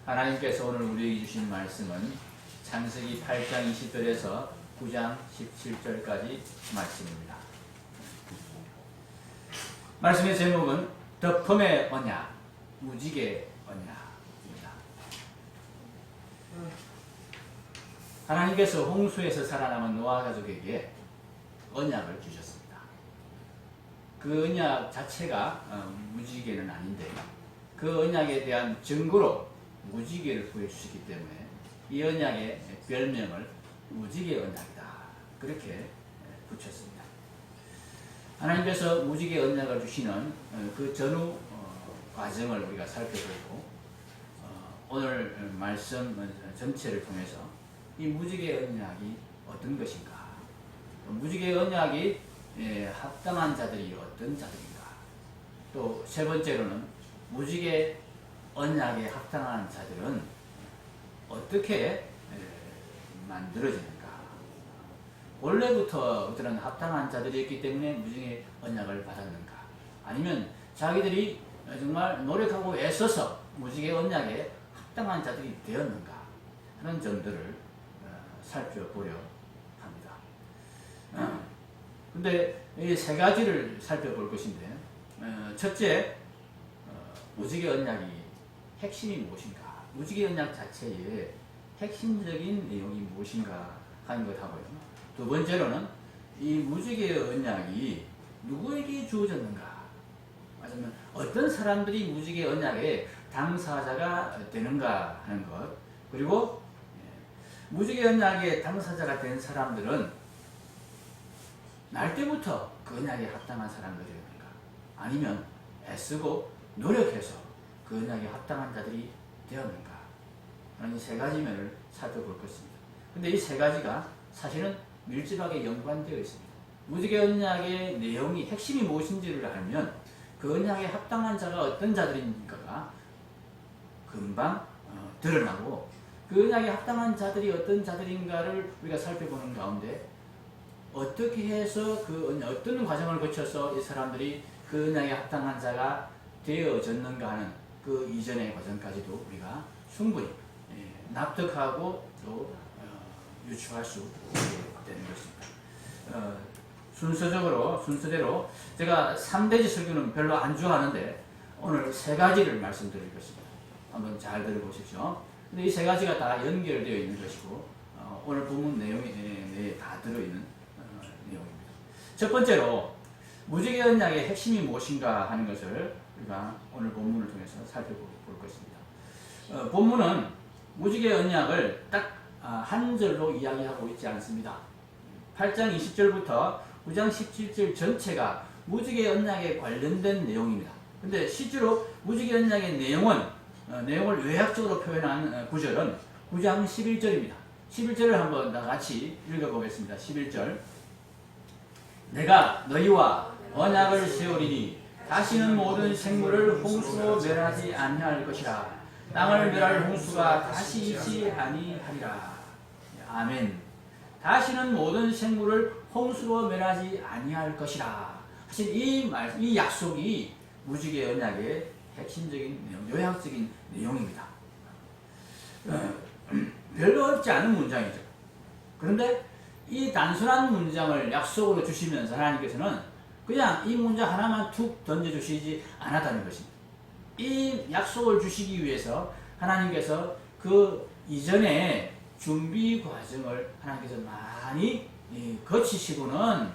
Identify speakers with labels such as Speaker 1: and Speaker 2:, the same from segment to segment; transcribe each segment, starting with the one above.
Speaker 1: 하나님께서 오늘 우리에게 주신 말씀은 창세기 8장 20절에서 9장 17절까지 말씀입니다. 말씀의 제목은 덕품의 언약, 무지개 언약입니다. 하나님께서 홍수에서 살아남은 노아 가족에게 언약을 주셨습니다. 그 언약 자체가 무지개는 아닌데 그 언약에 대한 증거로 무지개를 구해주셨기 때문에 이 언약의 별명을 무지개 언약이다, 그렇게 붙였습니다. 하나님께서 무지개 언약을 주시는 그 전후 과정을 우리가 살펴보고 오늘 말씀 전체를 통해서 이 무지개 언약이 어떤 것인가, 무지개 언약이 합당한 자들이 어떤 자들인가, 또 세 번째로는 무지개 언약에 합당한 자들은 어떻게 만들어지는가. 원래부터 그들은 합당한 자들이었기 때문에 무지개 언약을 받았는가, 아니면 자기들이 정말 노력하고 애써서 무지개 언약에 합당한 자들이 되었는가 하는 점들을 살펴보려 합니다. 근데 이 세 가지를 살펴볼 것인데, 첫째, 무지개 언약이 핵심이 무엇인가, 무지개 언약 자체의 핵심적인 내용이 무엇인가 하는 것하고요. 두 번째로는 이 무지개 언약이 누구에게 주어졌는가, 아니면 어떤 사람들이 무지개 언약의 당사자가 되는가 하는 것, 그리고 무지개 언약의 당사자가 된 사람들은 날 때부터 그 언약에 합당한 사람들이었는가, 아니면 애쓰고 노력해서 그 언약에 합당한 자들이 되었는가 하는 이 세 가지 면을 살펴볼 것입니다. 근데 이 세 가지가 사실은 밀접하게 연관되어 있습니다. 무지개 언약의 내용이 핵심이 무엇인지를 알면 그 언약에 합당한 자가 어떤 자들인가가 금방 드러나고, 그 언약에 합당한 자들이 어떤 자들인가를 우리가 살펴보는 가운데 어떻게 해서 어떤 과정을 거쳐서 이 사람들이 그 언약에 합당한 자가 되어졌는가 하는 그 이전의 과정까지도 우리가 충분히 납득하고 또 유추할 수 있게 되는 것입니다. 순서대로 제가 3대지 설교는 별로 안 좋아하는데 오늘 세 가지를 말씀드릴 것입니다. 한번 잘 들어보십시오. 근데 이 세 가지가 다 연결되어 있는 것이고 오늘 본문 내용에 다 들어있는 내용입니다. 첫 번째로 무지개 언약의 핵심이 무엇인가 하는 것을 우리가 오늘 본문을 통해서 살펴볼 것입니다. 본문은 무지개 언약을 딱 한 절로 이야기하고 있지 않습니다. 8장 20절부터 9장 17절 전체가 무지개 언약에 관련된 내용입니다. 근데 실제로 무지개 언약의 내용을 요약적으로 표현한 구절은 9장 11절입니다. 11절을 한번 다 같이 읽어보겠습니다. 11절. 내가 너희와 언약을 세우리니 다시는 모든 생물을 홍수로 멸하지 아니할 것이라. 땅을 멸할 홍수가 다시 있지 아니하리라. 아멘. 다시는 모든 생물을 홍수로 멸하지 아니할 것이라 하신 이 약속이 무지개 언약의 핵심적인 내용, 요약적인 내용입니다. 별로 어렵지 않은 문장이죠. 그런데 이 단순한 문장을 약속으로 주시면서 하나님께서는 그냥 이 문장 하나만 툭 던져주시지 않았다는 것입니다. 이 약속을 주시기 위해서 하나님께서 그 이전에 준비 과정을 하나님께서 많이 거치시고는,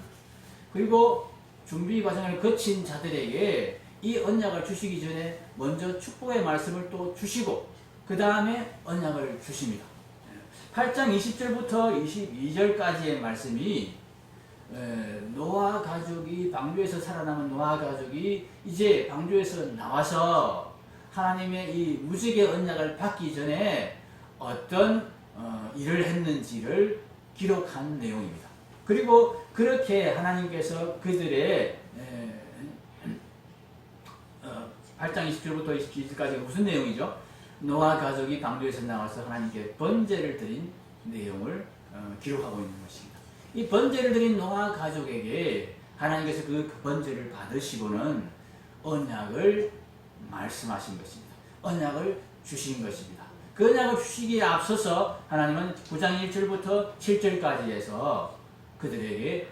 Speaker 1: 그리고 준비 과정을 거친 자들에게 이 언약을 주시기 전에 먼저 축복의 말씀을 또 주시고 그 다음에 언약을 주십니다. 8장 20절부터 22절까지의 말씀이 노아 가족이, 방주에서 살아남은 노아 가족이 이제 방주에서 나와서 하나님의 이 무지개 언약을 받기 전에 어떤 일을 했는지를 기록한 내용입니다. 그리고 그렇게 하나님께서 그들의 8장 20절부터 22절까지가 무슨 내용이죠? 노아 가족이 방주에서 나와서 하나님께 번제를 드린 내용을 기록하고 있는 것입니다. 이 번제를 드린 노아 가족에게 하나님께서 그 번제를 받으시고는 언약을 말씀하신 것입니다. 언약을 주신 것입니다. 그 언약을 주시기에 앞서서 하나님은 9장 1절부터 7절까지 해서 그들에게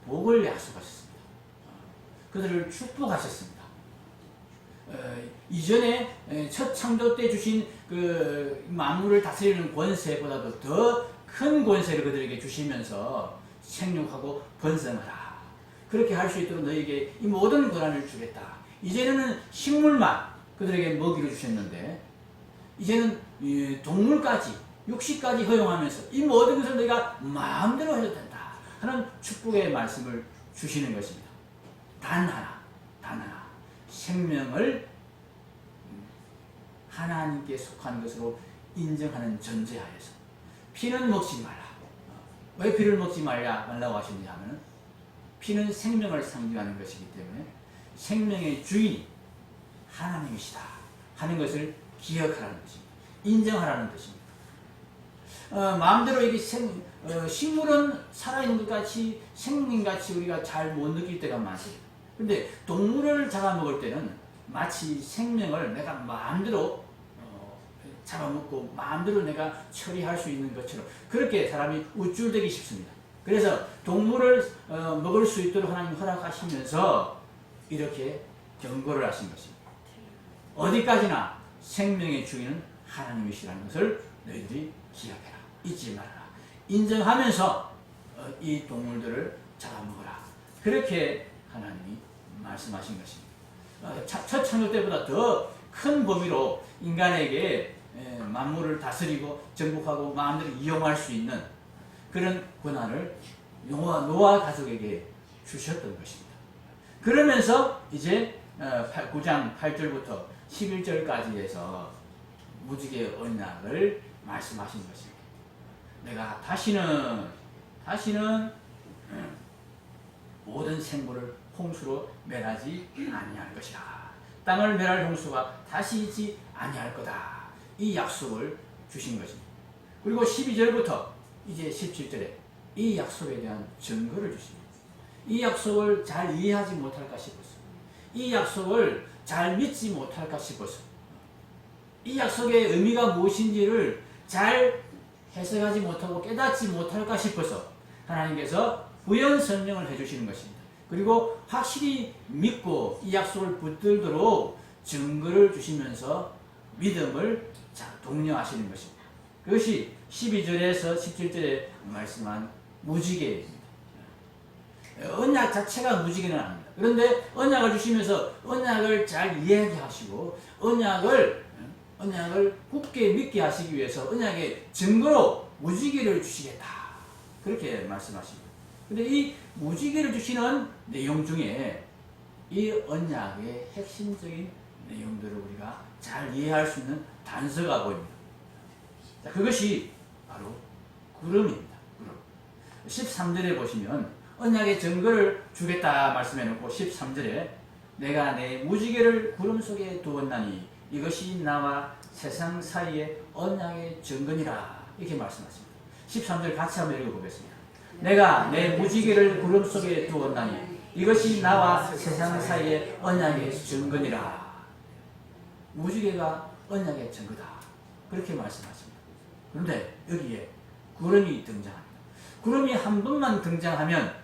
Speaker 1: 복을 약속하셨습니다. 그들을 축복하셨습니다. 이전에 첫 창조 때 주신 그 만물을 다스리는 권세보다도 더 큰 권세를 그들에게 주시면서 생육하고 번성하라. 그렇게 할 수 있도록 너에게 이 모든 권한을 주겠다. 이제는 식물만 그들에게 먹이를 주셨는데 이제는 동물까지 육식까지 허용하면서 이 모든 것을 너희가 마음대로 해도 된다 하는 축복의 말씀을 주시는 것입니다. 단 하나 생명을 하나님께 속한 것으로 인정하는 전제하에서 피는 먹지 말라. 왜 피를 먹지 말라고 하시느냐 하면 피는 생명을 상징하는 것이기 때문에 생명의 주인이 하나님이시다 하는 것을 기억하라는 것입니다. 인정하라는 것입니다. 마음대로 이게 식물은 살아있는 것 같이 생명같이 우리가 잘 못 느낄 때가 많습니다. 근데 동물을 잡아먹을 때는 마치 생명을 내가 마음대로 잡아먹고 마음대로 내가 처리할 수 있는 것처럼 그렇게 사람이 우쭐대기 쉽습니다. 그래서 동물을 먹을 수 있도록 하나님 허락하시면서 이렇게 경고를 하신 것입니다. 어디까지나 생명의 주인은 하나님이시라는 것을 너희들이 기억해라. 잊지 말아라. 인정하면서 이 동물들을 잡아먹어라. 그렇게 하나님이 말씀하신 것입니다. 첫 창조 때보다 더 큰 범위로 인간에게 만물을 다스리고 정복하고 마음대로 이용할 수 있는 그런 권한을 노아 가족에게 주셨던 것입니다. 그러면서 이제 9장 8절부터 11절까지 해서 무지개 언약을 말씀하신 것입니다. 내가 다시는 모든 생물을 홍수로 멸하지 아니할 것이라. 땅을 멸할 홍수가 다시 있지 아니할 거다. 이 약속을 주신 것입니다. 그리고 12절부터 이제 17절에 이 약속에 대한 증거를 주십니다. 이 약속을 잘 이해하지 못할까 싶어서, 이 약속을 잘 믿지 못할까 싶어서, 이 약속의 의미가 무엇인지를 잘 해석하지 못하고 깨닫지 못할까 싶어서 하나님께서 부연 설명을 해주시는 것입니다. 그리고 확실히 믿고 이 약속을 붙들도록 증거를 주시면서 믿음을 독려하시는 것입니다. 그것이 12절에서 17절에 말씀한 무지개입니다. 언약 자체가 무지개는 아닙니다. 그런데 언약을 주시면서 언약을 잘 이해하게 하시고 언약을 굳게 믿게 하시기 위해서 언약의 증거로 무지개를 주시겠다. 그렇게 말씀하십니다. 근데 이 무지개를 주시는 내용 중에 이 언약의 핵심적인 내용들을 우리가 잘 이해할 수 있는 단서가 보입니다. 자, 그것이 바로 구름입니다. 구름. 13절에 보시면 언약의 증거를 주겠다 말씀해놓고 13절에 내가 내 무지개를 구름 속에 두었나니 이것이 나와 세상 사이의 언약의 증거니라 이렇게 말씀하십니다. 13절 같이 한번 읽어보겠습니다. 내가 내 무지개를 구름 속에 두었나니 이것이 나와 세상 사이의 언약의 증거니라. 무지개가 언약의 증거다. 그렇게 말씀하십니다. 그런데 여기에 구름이 등장합니다. 구름이 한 번만 등장하면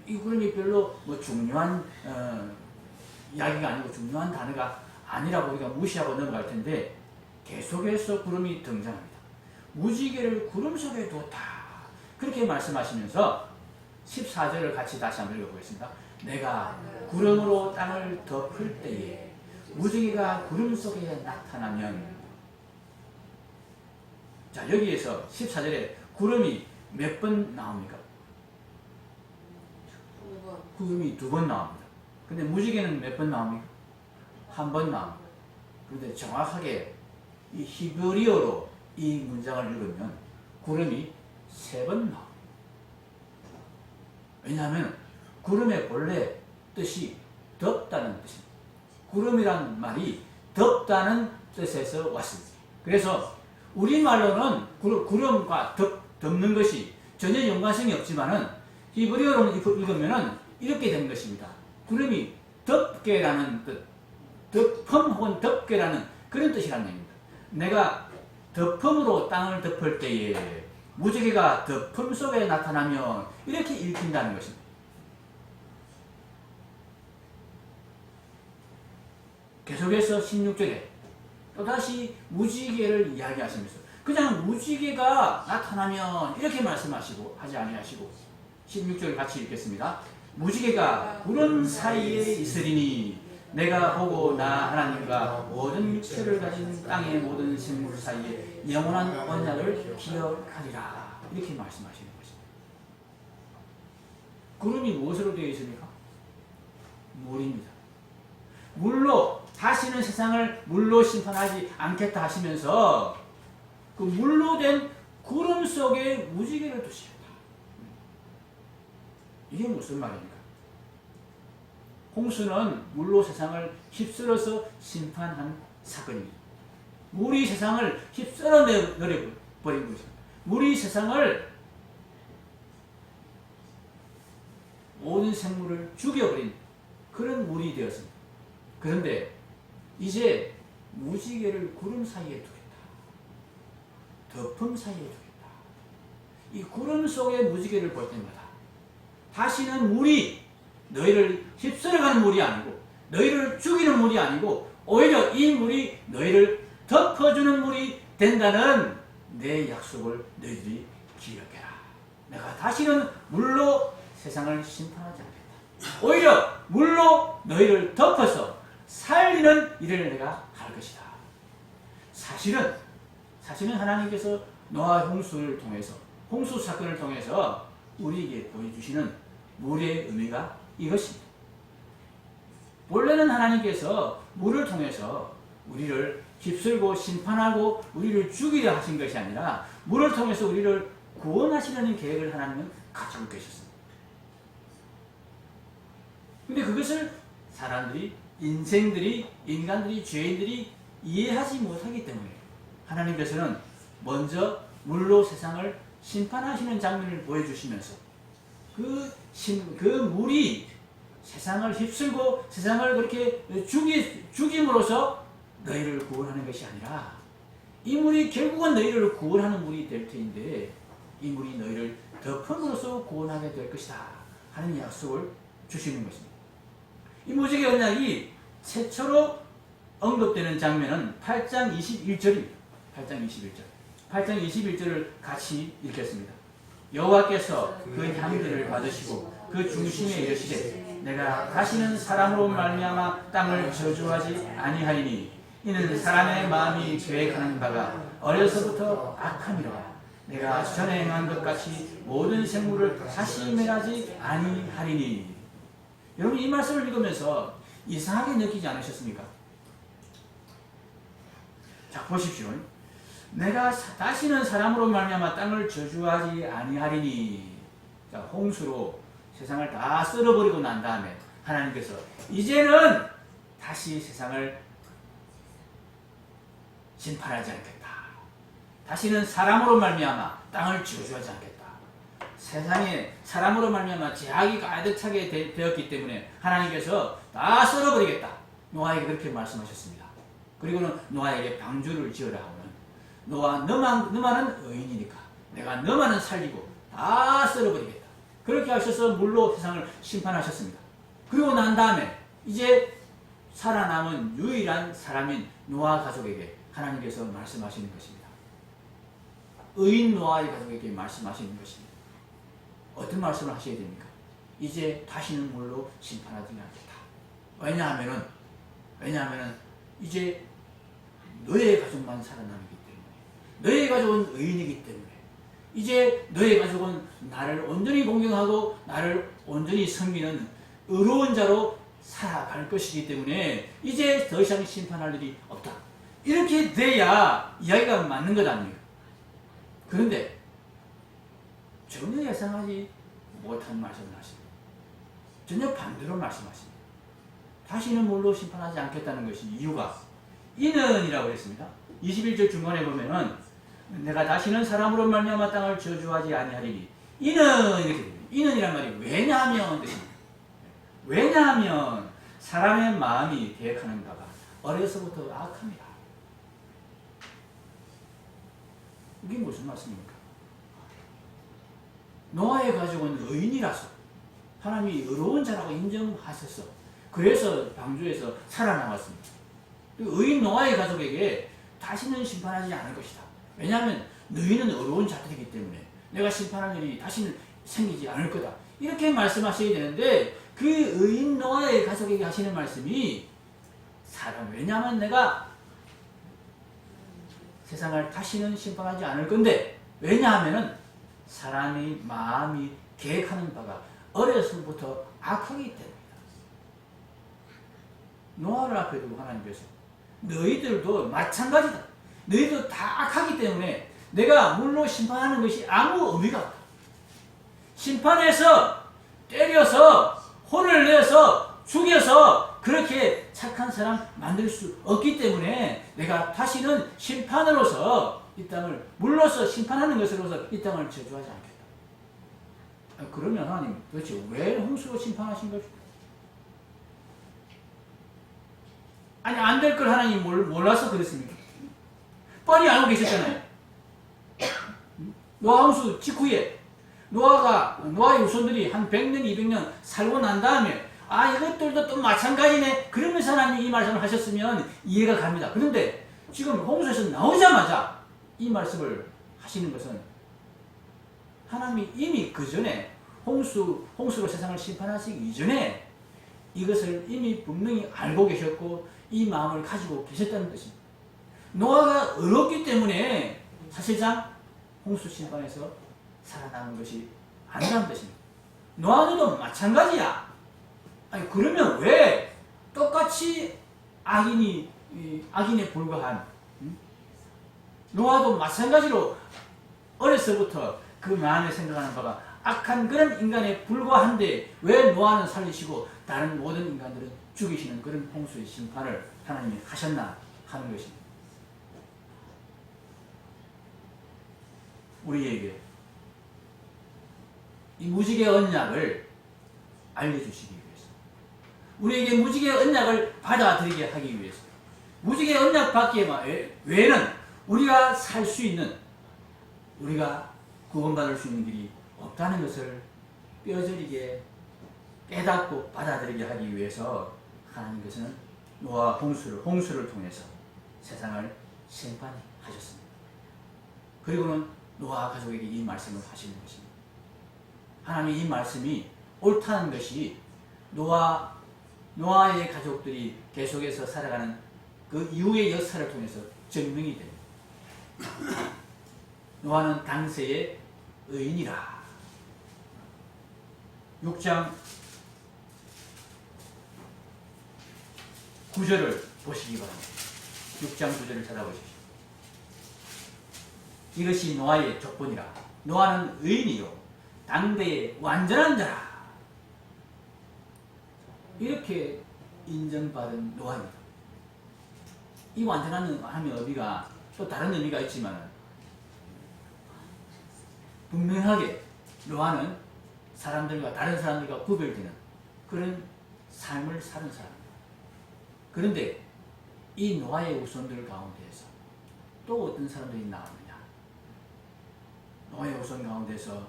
Speaker 1: 이 구름이 별로 중요한 이야기가 아니고 중요한 단어가 아니라고 우리가 무시하고 넘어갈 텐데 계속해서 구름이 등장합니다. 무지개를 구름 속에 두었다. 그렇게 말씀하시면서 14절을 같이 다시 한번 읽어보겠습니다. 내가 구름으로 땅을 덮을 때에 무지개가 구름 속에 나타나면 자 여기에서 14절에 구름이 몇 번 나옵니까? 구름이 2번 나옵니다. 근데 무지개는 몇 번 나옵니까? 1번 나옵니다. 그런데 정확하게 이 히브리어로 이 문장을 읽으면 구름이 3번 나옵니다. 왜냐하면 구름의 본래 뜻이 덥다는 뜻입니다. 구름이란 말이 덥다는 뜻에서 왔습니다. 그래서 우리말로는 구름과 덮는 것이 전혀 연관성이 없지만은 히브리어로 읽으면은 이렇게 되는 것입니다. 구름이 덮게라는 뜻, 덮음 혹은 덮게라는 그런 뜻이라는 얘기입니다. 내가 덮음으로 땅을 덮을 때에 무지개가 덮음 속에 나타나면 이렇게 읽힌다는 것입니다. 계속해서 16절에 또다시 무지개를 이야기하시면서 그냥 무지개가 나타나면 이렇게 말씀하시고 하지 아니하시고 16절 같이 읽겠습니다. 무지개가 구름 사이에 있으리니 내가 보고 나 하나님과 모든 육체를 가진 땅의 모든 생물 사이에 영원한 언약을 기억하리라. 이렇게 말씀하시는 것입니다. 구름이 무엇으로 되어 있습니까? 물입니다. 물로 다시는 세상을 물로 심판하지 않겠다 하시면서 그 물로 된 구름 속에 무지개를 두시겠다. 이게 무슨 말입니까? 홍수는 물로 세상을 휩쓸어서 심판한 사건입니다. 물이 세상을 휩쓸어 내버린 것입니다. 물이 세상을 모든 생물을 죽여버린 그런 물이 되었습니다. 그런데 이제 무지개를 구름 사이에 두겠다. 덮음 사이에 두겠다. 이 구름 속의 무지개를 볼 때마다 다시는 물이 너희를 휩쓸어가는 물이 아니고 너희를 죽이는 물이 아니고 오히려 이 물이 너희를 덮어주는 물이 된다는 내 약속을 너희들이 기억해라. 내가 다시는 물로 세상을 심판하지 않겠다. 오히려 물로 너희를 덮어서 살리는 일을 내가 할 것이다. 사실은 하나님께서 노아 홍수를 통해서 홍수 사건을 통해서 우리에게 보여주시는 물의 의미가 이것입니다. 본래는 하나님께서 물을 통해서 우리를 휩쓸고 심판하고 우리를 죽이려 하신 것이 아니라 물을 통해서 우리를 구원하시려는 계획을 하나님은 가지고 계셨습니다. 근데 그것을 사람들이, 인간들이, 죄인들이 이해하지 못하기 때문에 하나님께서는 먼저 물로 세상을 심판하시는 장면을 보여주시면서 그 물이 세상을 휩쓸고 세상을 그렇게 죽임으로써 너희를 구원하는 것이 아니라 이 물이 결국은 너희를 구원하는 물이 될 터인데 이 물이 너희를 덮음으로써 구원하게 될 것이다 하는 약속을 주시는 것입니다. 이 무지개 언약이 최초로 언급되는 장면은 8장 21절입니다. 8장 21절을 같이 읽겠습니다. 여호와께서 그 향기를 받으시고 그 중심에 이르시되 내가 다시는 사람으로 말미암아 땅을 저주하지 아니하리니 이는 사람의 마음이 계획하는 바가 어려서부터 악함이라. 내가 전에 행한 것 같이 모든 생물을 다시 멸하지 아니하리니. 여러분 이 말씀을 읽으면서 이상하게 느끼지 않으셨습니까? 자 보십시오. 내가 다시는 사람으로 말미암아 땅을 저주하지 아니하리니. 자, 홍수로 세상을 다 썰어버리고 난 다음에 하나님께서 이제는 다시 세상을 심판하지 않겠다. 다시는 사람으로 말미암아 땅을 저주하지 않겠다. 세상에 사람으로 말미암아 죄악이 가득 차게 되었기 때문에 하나님께서 다 썰어버리겠다. 노아에게 그렇게 말씀하셨습니다. 그리고는 노아에게 방주를 지으라 하고는 노아 너만은 의인이니까 내가 너만은 살리고 다 썰어버리겠다. 그렇게 하셔서 물로 세상을 심판하셨습니다. 그리고 난 다음에 이제 살아남은 유일한 사람인 노아 가족에게 하나님께서 말씀하시는 것입니다. 의인 노아의 가족에게 말씀하시는 것입니다. 어떤 말씀을 하셔야 됩니까? 이제 다시는 물로 심판하지 않겠다. 왜냐하면은 이제 너의 가족만 살아남기 때문에 너의 가족은 의인이기 때문에 이제 너의 가족은 나를 온전히 공경하고 나를 온전히 섬기는 의로운 자로 살아갈 것이기 때문에 이제 더 이상 심판할 일이 없다. 이렇게 돼야 이야기가 맞는 것 아닙니까? 그런데 전혀 예상하지 못한 말씀을 하십니다. 전혀 반대로 말씀하십니다. 다시는 물로 심판하지 않겠다는 것이 이유가 이는이라고 했습니다. 21절 중간에 보면은 내가 다시는 사람으로 말미암아 땅을 저주하지 아니하리니 이는 이렇게 됩니다. 이는이란 말이 왜냐하면 뜻입니다. 왜냐하면 사람의 마음이 계획하는 바가 어려서부터 악합니다. 이게 무슨 말씀입니까? 노아의 가족은 의인이라서 하나님이 의로운 자라고 인정하셨어. 그래서 방주에서 살아남았습니다. 의인 노아의 가족에게 다시는 심판하지 않을 것이다. 왜냐하면 너희는 의로운 자들이기 때문에 내가 심판할 일이 다시는 생기지 않을 거다. 이렇게 말씀하셔야 되는데 그 의인 노아의 가족에게 하시는 말씀이 왜냐하면 내가 세상을 다시는 심판하지 않을 건데, 왜냐하면은 사람의 마음이 계획하는 바가 어려서부터 악하기 때문이다. 노아를 앞에 두고 하나님께서 너희들도 마찬가지다. 너희도 다 악하기 때문에 내가 물로 심판하는 것이 아무 의미가 없다. 심판해서 때려서 혼을 내서 죽여서 그렇게 착한 사람 만들 수 없기 때문에 내가 다시는 심판으로서 이 땅을 물로서 심판하는 것으로서 이 땅을 저주하지 않겠다. 그러면 하나님 도대체 왜 홍수로 심판하신 거죠? 아니 안 될 걸 하나님 몰라서 그랬습니까? 뻔히 알고 계셨잖아요. 노아 홍수 직후에 노아의 후손들이 한 100년, 200년 살고 난 다음에 이것들도 또 마찬가지네. 그러면서 하나님이 이 말씀을 하셨으면 이해가 갑니다. 그런데 지금 홍수에서 나오자마자 이 말씀을 하시는 것은 하나님이 이미 그 전에 홍수로 세상을 심판하시기 이전에 이것을 이미 분명히 알고 계셨고 이 마음을 가지고 계셨다는 뜻입니다. 노아가 어렵기 때문에 사실상 홍수 심판에서 살아남은 것이 아니라는 뜻입니다. 노아도 마찬가지야. 그러면 왜 똑같이 악인에 불과한 노아도 마찬가지로 어려서부터 그 마음에 생각하는 바가 악한 그런 인간에 불과한데 왜 노아는 살리시고 다른 모든 인간들은 죽이시는 그런 홍수의 심판을 하나님이 하셨나 하는 것입니다. 우리에게 이 무지개 언약을 알려주시기 위해서, 우리에게 무지개 언약을 받아들이게 하기 위해서, 무지개 언약 받기에 외에는 우리가 살 수 있는, 우리가 구원받을 수 있는 길이 없다는 것을 뼈저리게 깨닫고 받아들이게 하기 위해서 하나님께서는 노아 홍수를 통해서 세상을 심판하셨습니다. 그리고는 노아 가족에게 이 말씀을 하시는 것입니다. 하나님이 이 말씀이 옳다는 것이 노아의 가족들이 계속해서 살아가는 그 이후의 역사를 통해서 증명이 됩니다. 노아는 당세의 의인이라. 6장 9절을 보시기 바랍니다. 6장 9절을 찾아보십시오. 이것이 노아의 족본이라. 노아는 의인이요 당대의 완전한 자라. 이렇게 인정받은 노아입니다. 이 완전한 함의 의미가 또 다른 의미가 있지만 분명하게 노아는 다른 사람들과 구별되는 그런 삶을 사는 사람입니다. 그런데 이 노아의 후손들 가운데에서 또 어떤 사람들이 나오느냐? 노아의 후손 가운데서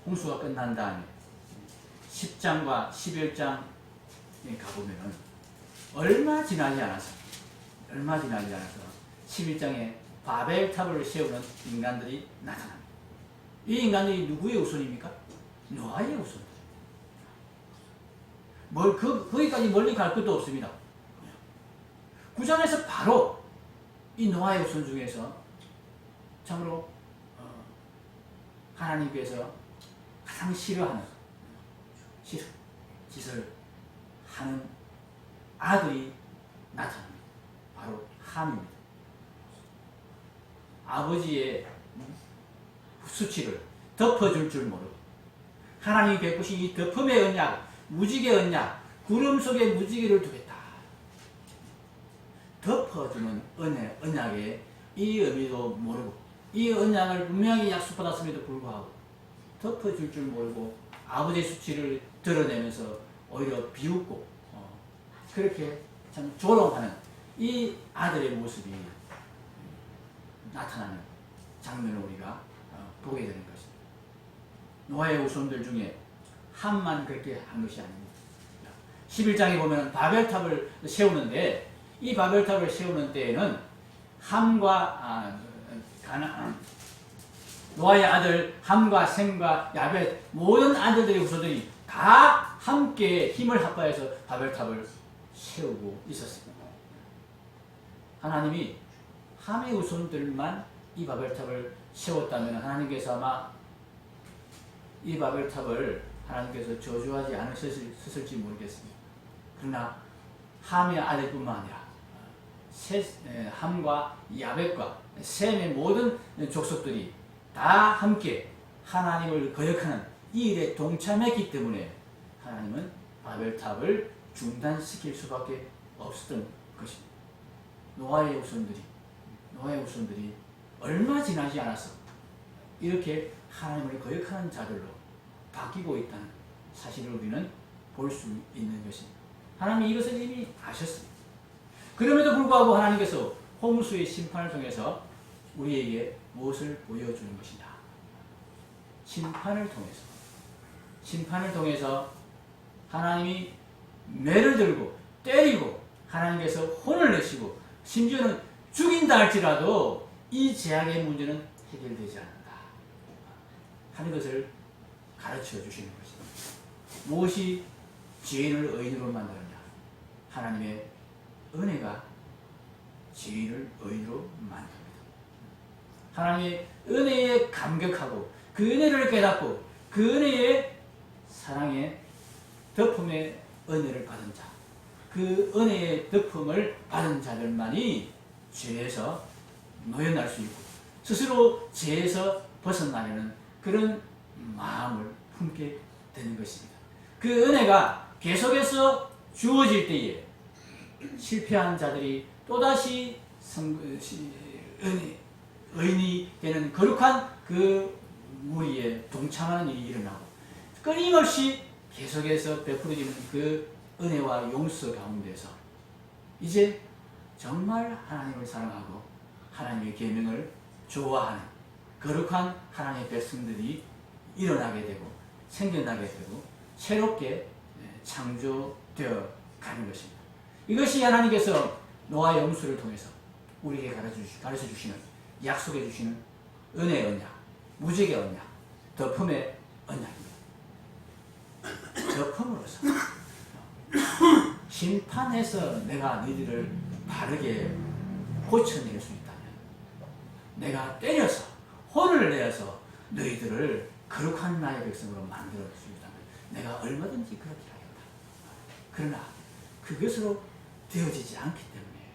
Speaker 1: 홍수가 끝난 다음에 10장과 11장에 가보면은 얼마 지나지 않아서 11장에 바벨탑을 세우는 인간들이 나타납니다. 이 인간들이 누구의 후손입니까? 노아의 후손들. 거기까지 멀리 갈 것도 없습니다. 9장에서 바로 이 노아의 후손 중에서 참으로 하나님께서 가장 싫어하는 짓을 하는 아들이 나타납니다. 바로 함입니다. 아버지의 수치를 덮어줄 줄 모르고 하나님이 베푸신 이 덮음의 언약, 무지개 언약, 구름 속에 무지개를 두겠다. 덮어주는 언약의 이 의미도 모르고 이 언약을 분명히 약속받았음에도 불구하고 덮어줄 줄 모르고 아버지의 수치를 드러내면서 오히려 비웃고 그렇게 참 조롱하는 이 아들의 모습이 나타나는 장면을 우리가 보게 되는 것입니다. 노아의 후손들 중에 함만 그렇게 한 것이 아닙니다. 11장에 보면 바벨탑을 세우는데 이 바벨탑을 세우는 때에는 함과 노아의 아들 함과 셈과 야벳 모든 아들들의 후손들이 다 함께 힘을 합하여서 바벨탑을 세우고 있었습니다. 하나님이 함의 후손들만 이 바벨탑을 세웠다면 하나님께서 아마 이 바벨탑을 하나님께서 저주하지 않으셨을지 모르겠습니다. 그러나 함의 아들뿐만 아니라 함과 야벳과 셈의 모든 족속들이 다 함께 하나님을 거역하는 이 일에 동참했기 때문에 하나님은 바벨탑을 중단시킬 수밖에 없었던 것입니다. 노아의 후손들이 얼마 지나지 않아서 이렇게 하나님을 거역하는 자들로 바뀌고 있다는 사실을 우리는 볼 수 있는 것입니다. 하나님이 이것을 이미 아셨습니다. 그럼에도 불구하고 하나님께서 홍수의 심판을 통해서 우리에게 무엇을 보여주는 것이냐? 심판을 통해서 하나님이 매를 들고 때리고 하나님께서 혼을 내시고 심지어는 죽인다 할지라도 이 죄악의 문제는 해결되지 않는다 하는 것을 가르쳐 주시는 것입니다. 무엇이 죄인을 의인으로 만드느냐? 하나님의 은혜가 죄인을 의인으로 만듭니다. 하나님의 은혜에 감격하고 그 은혜를 깨닫고 그 은혜의 사랑의 덮음의 은혜를 받은 자, 그 은혜의 덮음을 받은 자들만이 죄에서 노연할 수 있고 스스로 죄에서 벗어나려는 그런 마음을 품게 되는 것입니다. 그 은혜가 계속해서 주어질 때에 실패한 자들이 또다시 의인이 되는 거룩한 그 무리에 동참하는 일이 일어나고 끊임없이 계속해서 베풀어지는 그 은혜와 용서 가운데서 이제 정말 하나님을 사랑하고 하나님의 계명을 좋아하는 거룩한 하나님의 백성들이 일어나게 되고 생겨나게 되고 새롭게 창조되어 가는 것입니다. 이것이 하나님께서 노아의 홍수를 통해서 우리에게 가르쳐 주시는 약속해 주시는 은혜의 언약, 무지개 언약, 덮음의 언약입니다. 덮음으로써 심판해서 내가 너희들을 바르게 고쳐낼 수 있다면, 내가 때려서 혼을 내어서 너희들을 거룩한 나의 백성으로 만들어 수 있다면 내가 얼마든지 그렇게 하겠다. 그러나 그것으로 되어지지 않기 때문에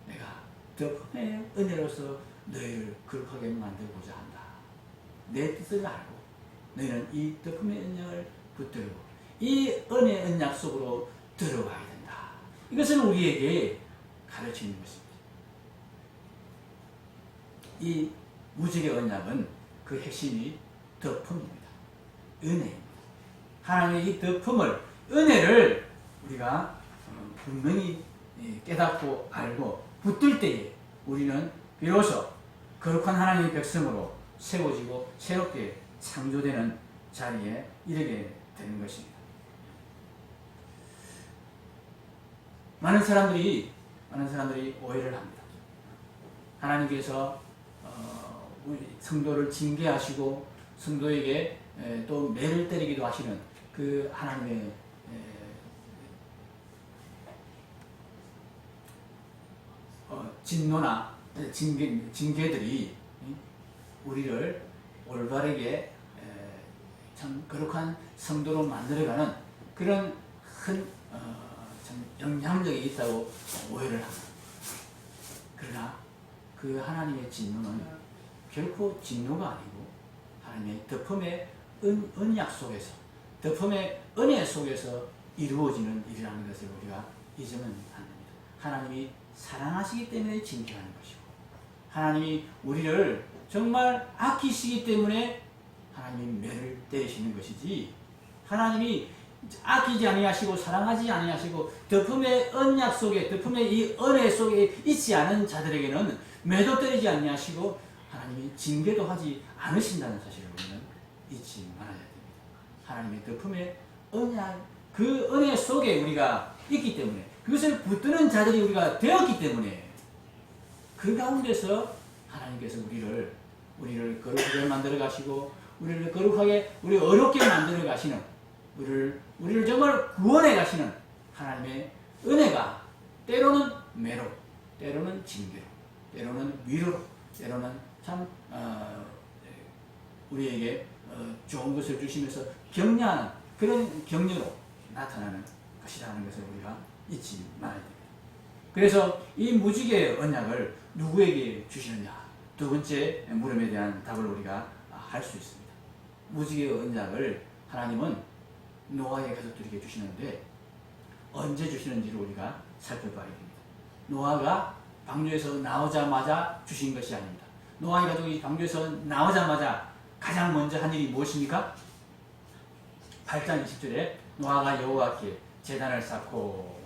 Speaker 1: 내가 덮음의 은혜로서 너희를 거룩하게 만들고자 한다. 내 뜻을 알고 너희는 이 덮음의 언약을 붙들고 이 은혜의 언약 속으로 들어가야 된다. 이것은 우리에게 가르치는 것입니다. 이 무지개 언약은 그 핵심이 덮음입니다. 은혜입니다. 하나님의 이 덮음을, 은혜를 우리가 분명히 깨닫고 알고 붙들 때에 우리는 비로소 거룩한 하나님의 백성으로 세워지고 새롭게 창조되는 자리에 이르게 되는 것입니다. 많은 사람들이 오해를 합니다. 하나님께서 우리 성도를 징계하시고 성도에게 또 매를 때리기도 하시는 그 하나님의 진노나 징계들이 우리를 올바르게 참 거룩한 성도로 만들어가는 그런 큰 영향력이 있다고 오해를 합니다. 그러나 그 하나님의 진노는 결코 진노가 아니고 하나님의 덮음의 언약 속에서, 덮음의 은혜 속에서 이루어지는 일이라는 것을 우리가 잊으면 안 됩니다. 하나님이 사랑하시기 때문에 징계하는 것이고, 하나님이 우리를 정말 아끼시기 때문에 하나님이 매를 때리시는 것이지, 하나님이 아끼지 아니하시고 사랑하지 아니하시고 덮음의 언약 속에, 덮음의 이 은혜 속에 있지 않은 자들에게는 매도 때리지 아니하시고 하나님이 징계도 하지 않으신다는 사실을 우리는 잊지 말아야 됩니다. 하나님의 그 품에 언약, 그 은혜 속에 우리가 있기 때문에, 그것을 붙드는 자들이 우리가 되었기 때문에, 그 가운데서 하나님께서 우리를 거룩하게 만들어 가시고, 우리를 거룩하게, 우리 어렵게 만들어 가시는, 우리를 정말 구원해 가시는 하나님의 은혜가 때로는 매로, 때로는 징계로, 때로는 위로로, 때로는 참 우리에게 좋은 것을 주시면서 격려하는 그런 격려로 나타나는 것이라는 것을 우리가 잊지 말아야 됩니다. 그래서 이 무지개의 언약을 누구에게 주시느냐? 두 번째 물음에 대한 답을 우리가 할 수 있습니다. 무지개의 언약을 하나님은 노아의 가족들에게 주시는데 언제 주시는지를 우리가 살펴봐야 됩니다. 노아가 방주에서 나오자마자 주신 것이 아닙니다. 노아의 가족이 방주에서 나오자마자 가장 먼저 한 일이 무엇입니까? 8장 20절에 노아가 여호와께 제단을 쌓고,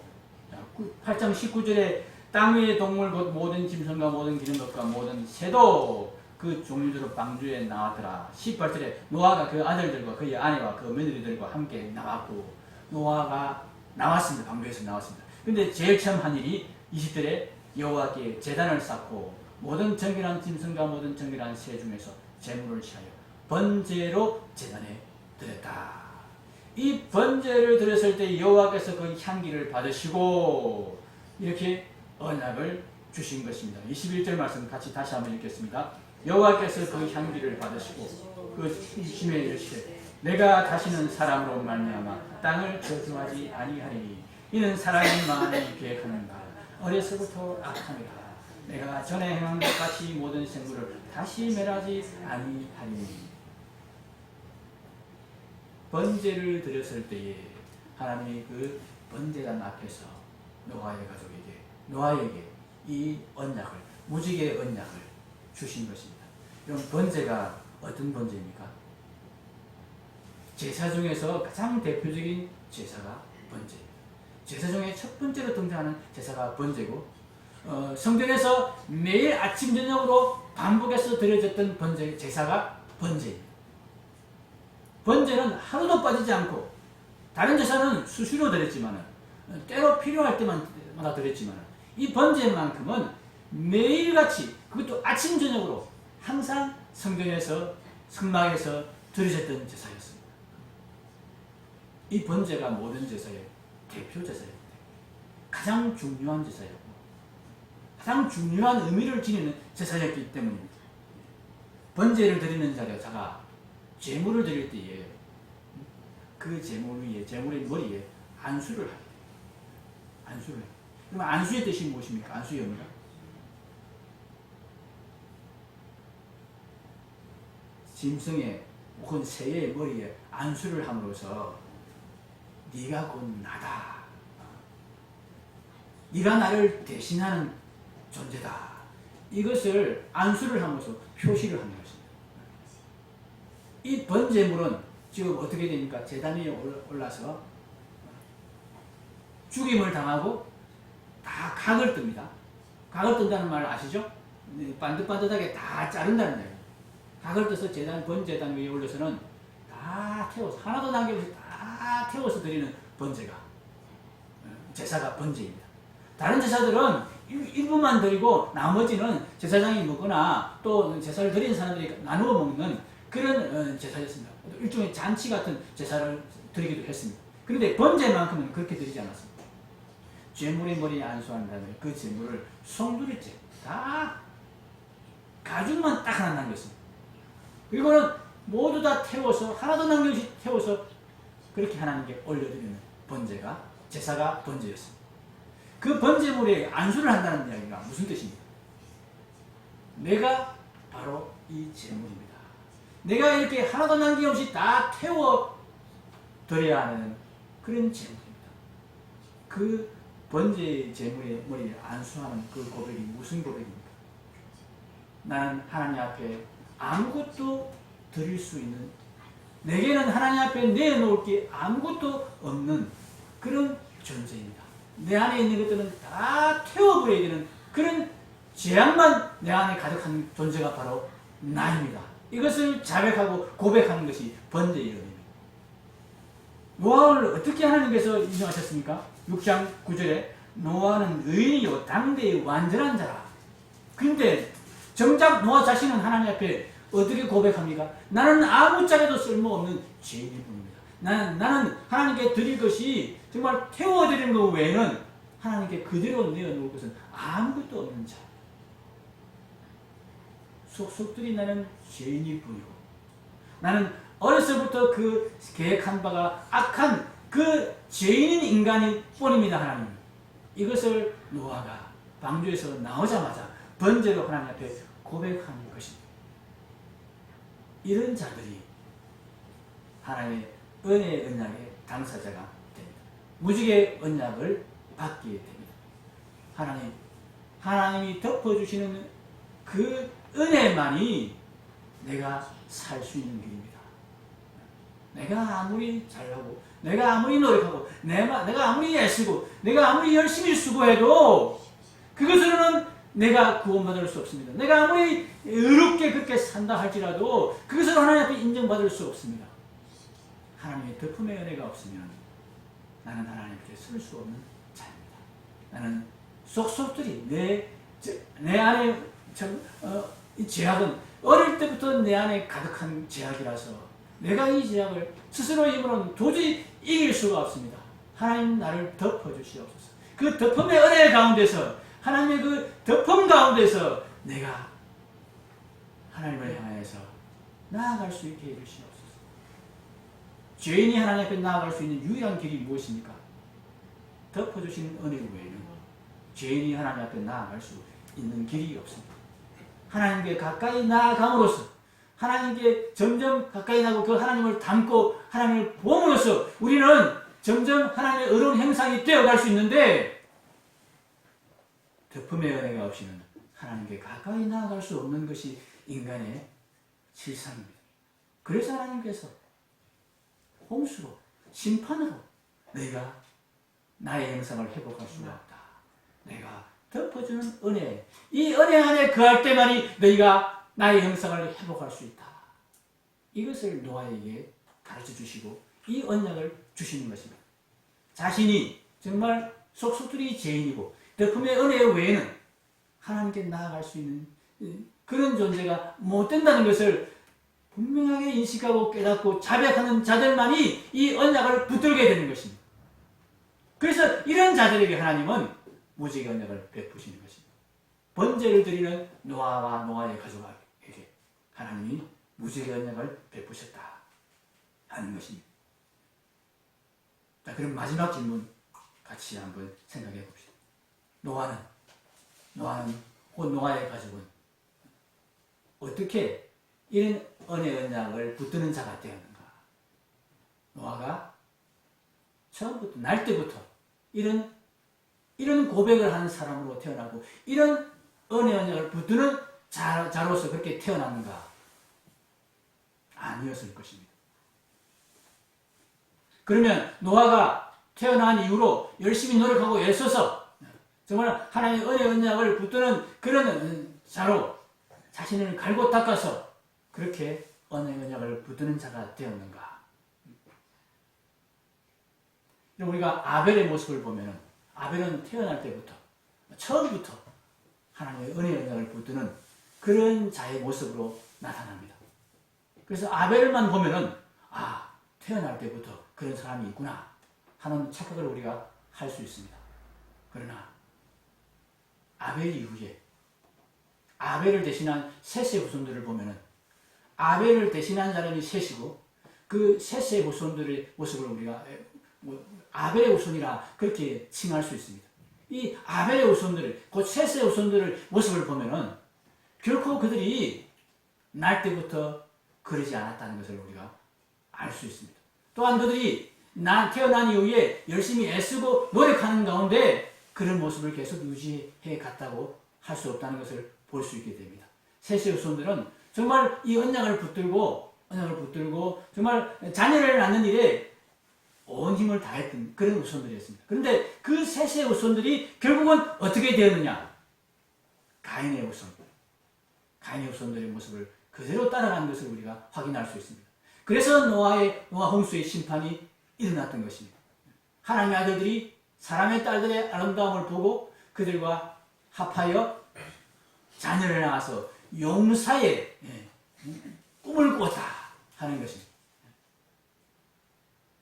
Speaker 1: 8장 19절에 땅 위의 동물 곧 모든 짐승과 모든 기는 것과 모든 새도 그 종류대로 방주에 나왔더라. 18절에 노아가 그 아들들과 그의 아내와 그 며느리들과 함께 나왔고, 노아가 나왔습니다. 방주에서 나왔습니다. 근데 제일 처음 한 일이 20절에 여호와께 제단을 쌓고 모든 정결한 짐승과 모든 정결한 새 중에서 제물을 취하여 번제로 제단에 드렸다. 이 번제를 드렸을 때 여호와께서 그 향기를 받으시고 이렇게 언약을 주신 것입니다. 21절 말씀 같이 다시 한번 읽겠습니다. 여호와께서 그 향기를 받으시고 그 심에 이르시되 내가 다시는 사람으로 말미암아 땅을 저주하지 아니하리니 이는 사람이 마음에 계획하는가 어려서부터 악함이라. 내가 전에 행한 것 같이 모든 생물을 다시 멸하지 아니하리니. 번제를 드렸을 때에 하나님이 그 번제단 앞에서 노아에게 이 언약을, 무지개의 언약을 주신 것입니다. 그럼 번제가 어떤 번제입니까? 제사 중에서 가장 대표적인 제사가 번제입니다. 제사 중에 첫 번째로 등장하는 제사가 번제고, 성경에서 매일 아침 저녁으로 반복해서 드려졌던 번제, 제사가 번제입니다. 번제는 하루도 빠지지 않고, 다른 제사는 수시로 드렸지만, 때로 필요할 때마다 드렸지만, 이 번제만큼은 매일같이, 그것도 아침 저녁으로 항상 성경에서, 성막에서 드려졌던 제사였습니다. 이 번제가 모든 제사의 대표 제사였습니다. 가장 중요한 제사였고, 가장 중요한 의미를 지니는 제사였기 때문입니다. 번제를 드리는 자가 제물을 드릴 때에 그 제물의 머리에 안수를 합니다. 안수를 해요. 그럼 안수의 뜻이 무엇입니까? 안수의 의미가 짐승의 혹은 새의 머리에 안수를 함으로써 네가 곧 나다. 네가 나를 대신하는 존재다. 이것을 안수를 함으로써 표시를 하는 것입니다. 이 번제물은 지금 어떻게 됩니까? 제단 위에 올라서 죽임을 당하고 다 각을 뜹니다. 각을 뜬다는 말 아시죠? 반듯반듯하게 다 자른다는 얘기예요. 각을 떠서 번제단 위에 올려서는 다 태워서, 하나도 남김없이 다 태워서 드리는 번제가, 제사가 번제입니다. 다른 제사들은 일부만 드리고 나머지는 제사장이 먹거나 또 제사를 드리는 사람들이 나누어 먹는 그런 제사였습니다. 일종의 잔치 같은 제사를 드리기도 했습니다. 그런데 번제만큼은 그렇게 드리지 않았습니다. 제물의 머리에 안수한다면 그 제물을 송두리째 다 가죽만 딱 하나 남겼습니다. 그리고는 모두 다 태워서, 하나도 남김없이 태워서 그렇게 하나님께 올려드리는 번제가, 제사가 번제였습니다. 그 번제물에 안수를 한다는 이야기가 무슨 뜻입니까? 내가 바로 이 제물입니다. 내가 이렇게 하나도 남김없이 다 태워 드려야 하는 그런 제물입니다. 그 번제 제물의 머리에 안수하는 그 고백이 무슨 고백입니까? 나는 하나님 앞에 아무것도 드릴 수 있는, 내게는 하나님 앞에 내놓을 게 아무것도 없는 그런 존재입니다. 내 안에 있는 것들은 다 태워버려야 되는 그런 죄악만 내 안에 가득한 존재가 바로 나입니다. 이것을 자백하고 고백하는 것이 번제의 의미입니다. 노아를 어떻게 하나님께서 인정하셨습니까? 6장 9절에 노아는 의인이요 당대의 완전한 자라. 그런데 정작 노아 자신은 하나님 앞에 어떻게 고백합니까? 나는 아무짝에도 쓸모없는 죄인일 뿐입니다. 나는 하나님께 드릴 것이 정말 태워드리는 것 외에는 하나님께 그대로 내어놓을 것은 아무것도 없는 자. 속속들이 나는 죄인일 뿐이고, 나는 어려서부터 그 계획한 바가 악한 그 죄인인 인간일 뿐입니다. 하나님, 이것을 노아가 방주에서 나오자마자 번제로 하나님 앞에 고백하는 것입니다. 이런 자들이 하나님의 은혜의 언약의 당사자가 됩니다. 무지개 언약을 받게 됩니다. 하나님이 덮어주시는 그 은혜만이 내가 살 수 있는 길입니다. 내가 아무리 잘하고, 내가 아무리 노력하고, 내가 아무리 애쓰고, 내가 아무리 열심히 수고해도 그것으로는 내가 구원받을 수 없습니다. 내가 아무리 의롭게 그렇게 산다 할지라도 그것으로 하나님 앞에 인정받을 수 없습니다. 하나님의 덮음의 은혜가 없으면 나는 하나님 앞에 설 수 없는 자입니다. 나는 속속들이 내 안에 이 죄악은 어릴 때부터 내 안에 가득한 죄악이라서 내가 이 죄악을 스스로의 힘으로는 도저히 이길 수가 없습니다. 하나님 나를 덮어주시옵소서. 그 덮음의 은혜 가운데서, 하나님의 그 덮음 가운데서 내가 하나님을 향해서 나아갈 수 있게 해주시옵소서. 죄인이 하나님 앞에 나아갈 수 있는 유일한 길이 무엇입니까? 덮어주신 은혜 외에는 죄인이 하나님 앞에 나아갈 수 있는 길이 없습니다. 하나님께 가까이 나아감으로써, 하나님께 점점 가까이 나고 그 하나님을 닮고 하나님을 보므로써 우리는 점점 하나님의 의로운 형상이 되어갈 수 있는데, 덮음의 은혜가 없이는 하나님께 가까이 나아갈 수 없는 것이 인간의 실상입니다. 그래서 하나님께서 홍수로, 심판으로 너희가 나의 형상을 회복할 수가 없다. 내가 덮어주는 은혜, 이 은혜 안에 거할 때만이 너희가 나의 형상을 회복할 수 있다. 이것을 노아에게 가르쳐 주시고 이 언약을 주시는 것입니다. 자신이 정말 속속들이 죄인이고 덮음의 은혜 외에는 하나님께 나아갈 수 있는 그런 존재가 못 된다는 것을 분명하게 인식하고 깨닫고 자백하는 자들만이 이 언약을 붙들게 되는 것입니다. 그래서 이런 자들에게 하나님은 무지개 언약을 베푸시는 것입니다. 번제를 드리는 노아와 노아의 가족에게 하나님이 무지개 언약을 베푸셨다 하는 것입니다. 자, 그럼 마지막 질문 같이 한번 생각해 봅시다. 노아는 혹은 노아의 가족은 어떻게 이런 은혜 언약을 붙드는 자가 되었는가? 노아가 처음부터, 날 때부터 이런 고백을 하는 사람으로 태어나고 이런 은혜 언약을 붙드는 자로서 그렇게 태어났는가? 아니었을 것입니다. 그러면 노아가 태어난 이후로 열심히 노력하고 애써서 정말 하나님의 은혜 언약을 붙드는 그런 자로 자신을 갈고 닦아서 그렇게 은혜 언약을 붙드는 자가 되었는가? 우리가 아벨의 모습을 보면은 아벨은 태어날 때부터 처음부터 하나님의 은혜 언약을 붙드는 그런 자의 모습으로 나타납니다. 그래서 아벨만 보면은 태어날 때부터 그런 사람이 있구나 하는 착각을 우리가 할 수 있습니다. 그러나 아벨 이후에 아벨을 대신한 셋의 후손들을 보면은 아벨을 대신한 사람이 셋이고 그 셋의 후손들의 모습을 우리가 아벨의 후손이라 그렇게 칭할 수 있습니다. 이 아벨의 후손들을, 그 셋의 후손들의 모습을 보면은 결코 그들이 날 때부터 그러지 않았다는 것을 우리가 알 수 있습니다. 또한 그들이 태어난 이후에 열심히 애쓰고 노력하는 가운데 그런 모습을 계속 유지해 갔다고 할 수 없다는 것을 볼 수 있게 됩니다. 셋의 후손들은 정말 이 언약을 붙들고 정말 자녀를 낳는 일에 온 힘을 다했던 그런 후손들이었습니다. 그런데 그 셋의 후손들이 결국은 어떻게 되었느냐? 가인의 후손들의 모습을 그대로 따라가는 것을 우리가 확인할 수 있습니다. 그래서 노아 홍수의 심판이 일어났던 것입니다. 하나님의 아들들이 사람의 딸들의 아름다움을 보고 그들과 합하여 자녀를 낳아서 용사의 꿈을 꾸었다 하는 것입니다.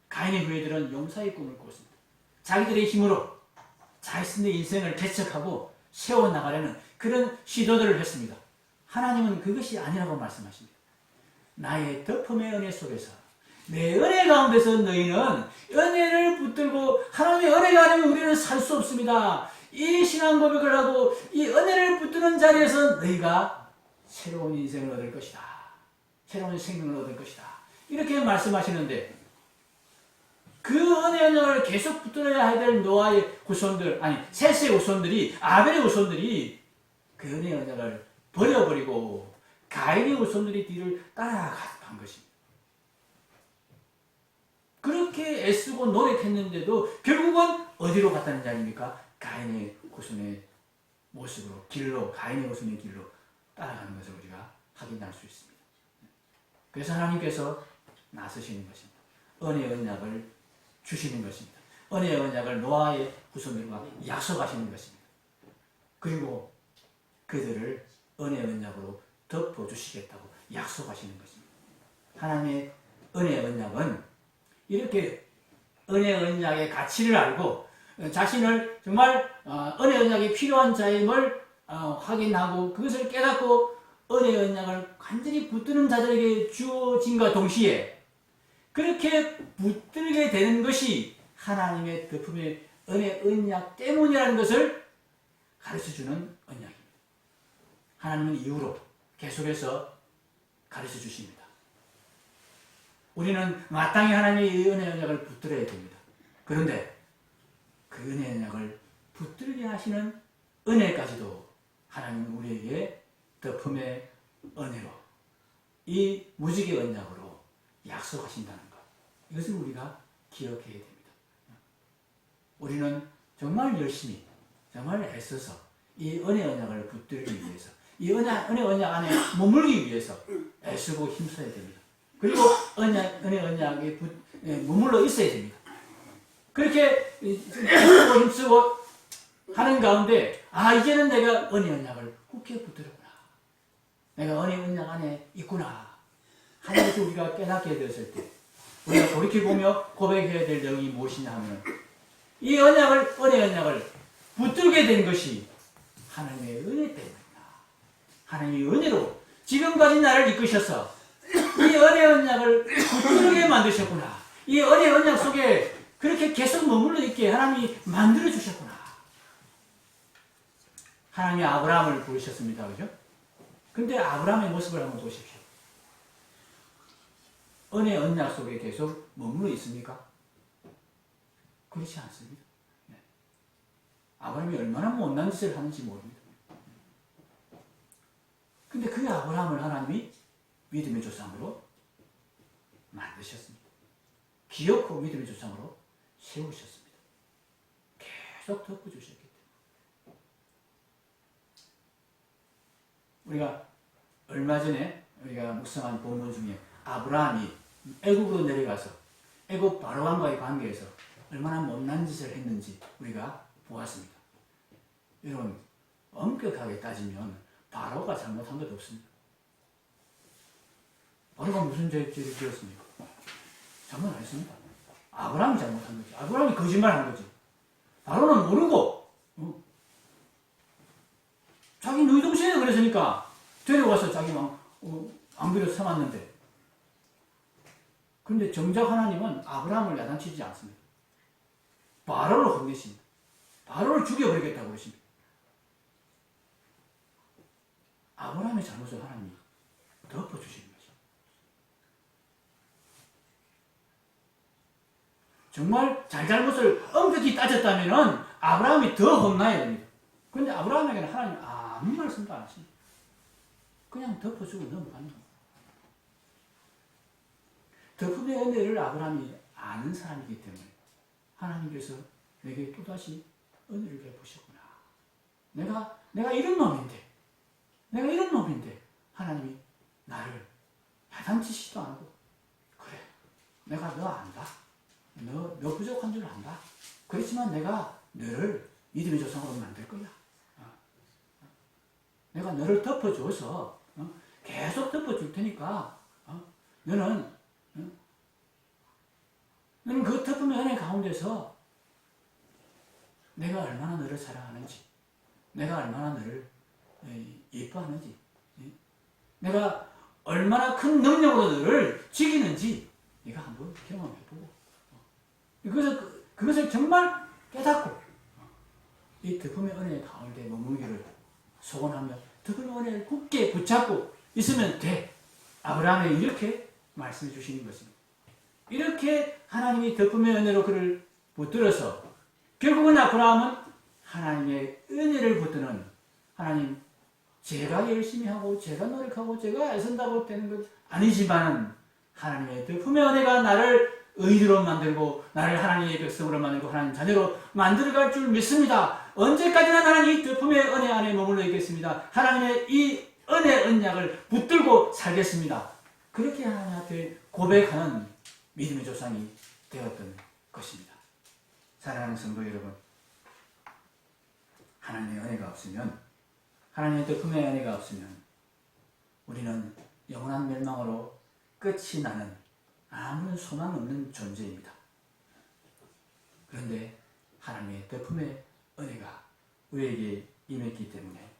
Speaker 1: 가인의 후예들은 용사의 꿈을 꾸었습니다. 자기들의 힘으로 자신의 인생을 개척하고 세워나가려는 그런 시도들을 했습니다. 하나님은 그것이 아니라고 말씀하십니다. 나의 덮음의 은혜 속에서 내 은혜 가운데서 너희는 은혜를 붙들고 하나님의 은혜가 아니면 우리는 살 수 없습니다. 이 신앙 고백을 하고 이 은혜를 붙드는 자리에서 너희가 새로운 인생을 얻을 것이다. 새로운 생명을 얻을 것이다. 이렇게 말씀하시는데 그 은혜 언약을 계속 붙들어야 될 노아의 후손들, 아니 셋의 후손들이, 아벨의 후손들이 그 은혜 언약을 버려버리고 가인의 후손들이 뒤를 따라간 것입니다. 그렇게 애쓰고 노력했는데도 결국은 어디로 갔다는 자입니까? 가인의 후손의 모습으로, 길로, 가인의 후손의 길로 따라가는 것을 우리가 확인할 수 있습니다. 그래서 하나님께서 나서시는 것입니다. 은혜의 언약을 주시는 것입니다. 은혜의 언약을 노아의 후손들과 약속하시는 것입니다. 그리고 그들을 은혜의 언약으로 덮어주시겠다고 약속하시는 것입니다. 하나님의 은혜의 언약은 이렇게 은혜의 언약의 가치를 알고 자신을 정말 은혜의 언약이 필요한 자임을 확인하고 그것을 깨닫고 은혜의 언약을 완전히 붙드는 자들에게 주어진과 동시에 그렇게 붙들게 되는 것이 하나님의 덮음의 은혜 언약 때문이라는 것을 가르쳐주는 언약입니다. 하나님은 이후로 계속해서 가르쳐 주십니다. 우리는 마땅히 하나님의 은혜 언약을 붙들어야 됩니다. 그런데 그 은혜 언약을 붙들게 하시는 은혜까지도 하나님은 우리에게 덮음의 은혜로 이 무지개 언약으로 약속하신다는 것. 이것을 우리가 기억해야 됩니다. 우리는 정말 열심히, 정말 애써서 이 은혜 언약을 붙들기 위해서, 이 은혜 언약 안에 머물기 위해서 애쓰고 힘써야 됩니다. 그리고 은혜 언약에 머물러 있어야 됩니다. 그렇게 애쓰고 힘쓰고 하는 가운데 이제는 내가 은혜 언약을 굳게 붙들었구나. 내가 은혜 언약 안에 있구나. 하는 것을 우리가 깨닫게 되었을 때 우리가 돌이켜보며 고백해야 될 내용이 무엇이냐 하면 이 은혜 언약을 붙들게 된 것이 하나님의 은혜 때문이다. 하나님의 은혜로 지금까지 나를 이끄셔서 이 은혜 언약을 붙들게 만드셨구나. 이 은혜 언약 속에 그렇게 계속 머물러 있게 하나님이 만들어 주셨구나. 하나님이 아브라함을 부르셨습니다. 그죠? 근데 아브라함의 모습을 한번 보십시오. 은혜 언약 속에 계속 머물러 있습니까? 그렇지 않습니다. 네. 아브라함이 얼마나 못난 짓을 하는지 모릅니다. 근데 그 아브라함을 하나님이 믿음의 조상으로 만드셨습니다. 기어코 믿음의 조상으로 세우셨습니다. 계속 덮어주셨기 때문에. 우리가 얼마 전에 우리가 묵상한 본문 중에 아브라함이 애국으로 내려가서 애국 바로왕과의 관계에서 얼마나 못난 짓을 했는지 우리가 보았습니다. 여러분, 엄격하게 따지면 바로가 잘못한 것도 없습니다. 바로가 무슨 죄를 지었습니까? 잘못 안 했습니다. 아브라함이 잘못한 거지. 아브라함이 거짓말한 거지. 바로는 모르고 자기 누이 동생이 그랬으니까 데려와서 자기 왕비로 삼았는데, 그런데 정작 하나님은 아브라함을 야단치지 않습니다. 바로를 혼내십니다. 바로를 죽여버리겠다고 그러십니다. 아브라함의 잘못을 하나님이 덮어주시는 거죠. 정말 잘못을 엄격히 따졌다면 아브라함이 더 혼나야 됩니다. 그런데 아브라함에게는 하나님 아무 말씀도 안 하십니다. 그냥 덮어주고 넘어가는 겁니다. 덮음의 은혜를 아브라함이 아는 사람이기 때문에 하나님께서 내게 또다시 은혜를 베푸셨구나. 내가 이런 놈인데 내가 이런 놈인데 하나님이 나를 야단치시도 않고, 그래, 내가 너 안다. 너 부족한 줄 안다. 그렇지만 내가 너를 믿음의 조상으로 만들 거야. 내가 너를 덮어줘서 계속 덮어줄 테니까 너는 그 덮음의 은혜 가운데서 내가 얼마나 너를 사랑하는지, 내가 얼마나 너를 예뻐하는지, 내가 얼마나 큰 능력으로 너를 지키는지 네가 한번 경험해보고, 그것을 정말 깨닫고 이 덮음의 은혜 가운데 머물기를 소원하며 덮음의 은혜를 굳게 붙잡고 있으면 돼. 아브라함에 이렇게 말씀해 주시는 것입니다. 이렇게 하나님이 덮음의 은혜로 그를 붙들어서 결국은 아브라함은 하나님의 은혜를 붙드는, 하나님, 제가 열심히 하고 제가 노력하고 제가 애쓴다고 되는 것 아니지만 하나님의 덮음의 은혜가 나를 의인으로 만들고 나를 하나님의 백성으로 만들고 하나님 자녀로 만들어갈 줄 믿습니다. 언제까지나 나는 이 덮음의 은혜 안에 머물러 있겠습니다. 하나님의 이 은혜 언약을 붙들고 살겠습니다. 그렇게 하나님 앞에 고백하는 믿음의 조상이 되었던 것입니다. 사랑하는 성도 여러분, 하나님의 은혜가 없으면, 하나님의 덮음의 은혜가 없으면 우리는 영원한 멸망으로 끝이 나는 아무런 소망 없는 존재입니다. 그런데 하나님의 덮음의 은혜가 우리에게 임했기 때문에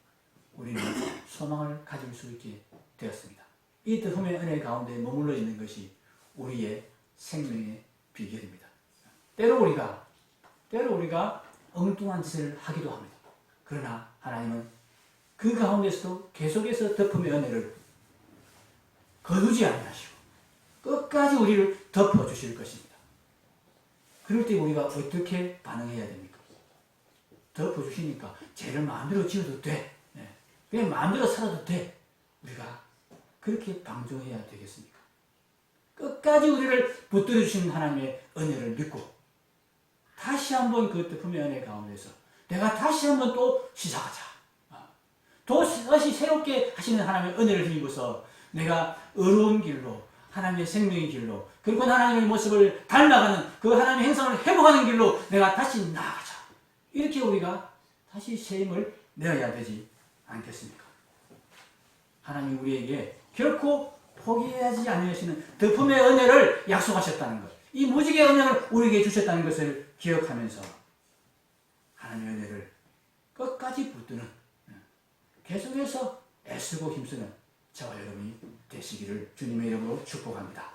Speaker 1: 우리는 소망을 가질 수 있게 되었습니다. 이 덮음의 은혜 가운데 머물러 있는 것이 우리의 생명의 비결입니다. 때로 우리가 엉뚱한 짓을 하기도 합니다. 그러나 하나님은 그 가운데서도 계속해서 덮음의 은혜를 거두지 아니하시고 끝까지 우리를 덮어주실 것입니다. 그럴 때 우리가 어떻게 반응해야 됩니까? 덮어주시니까 죄를 마음대로 지어도 돼. 그냥 마음대로 살아도 돼. 우리가 그렇게 방종해야 되겠습니까? 끝까지 우리를 붙들어주시는 하나님의 은혜를 믿고 다시 한번 그 덮음의 은혜 가운데서 내가 다시 한번 또 시작하자. 다시 새롭게 하시는 하나님의 은혜를 힘입어서 내가 의로운 길로, 하나님의 생명의 길로, 그리고 하나님의 모습을 닮아가는 그 하나님의 행성을 회복하는 길로 내가 다시 나아가자. 이렇게 우리가 다시 새 힘을 내어야 되지 않겠습니까? 하나님 우리에게 결코 포기하지 않으시는 덮음의 은혜를 약속하셨다는 것, 이 무지개의 은혜를 우리에게 주셨다는 것을 기억하면서 하나님의 은혜를 끝까지 붙드는, 계속해서 애쓰고 힘쓰는 저와 여러분이 되시기를 주님의 이름으로 축복합니다.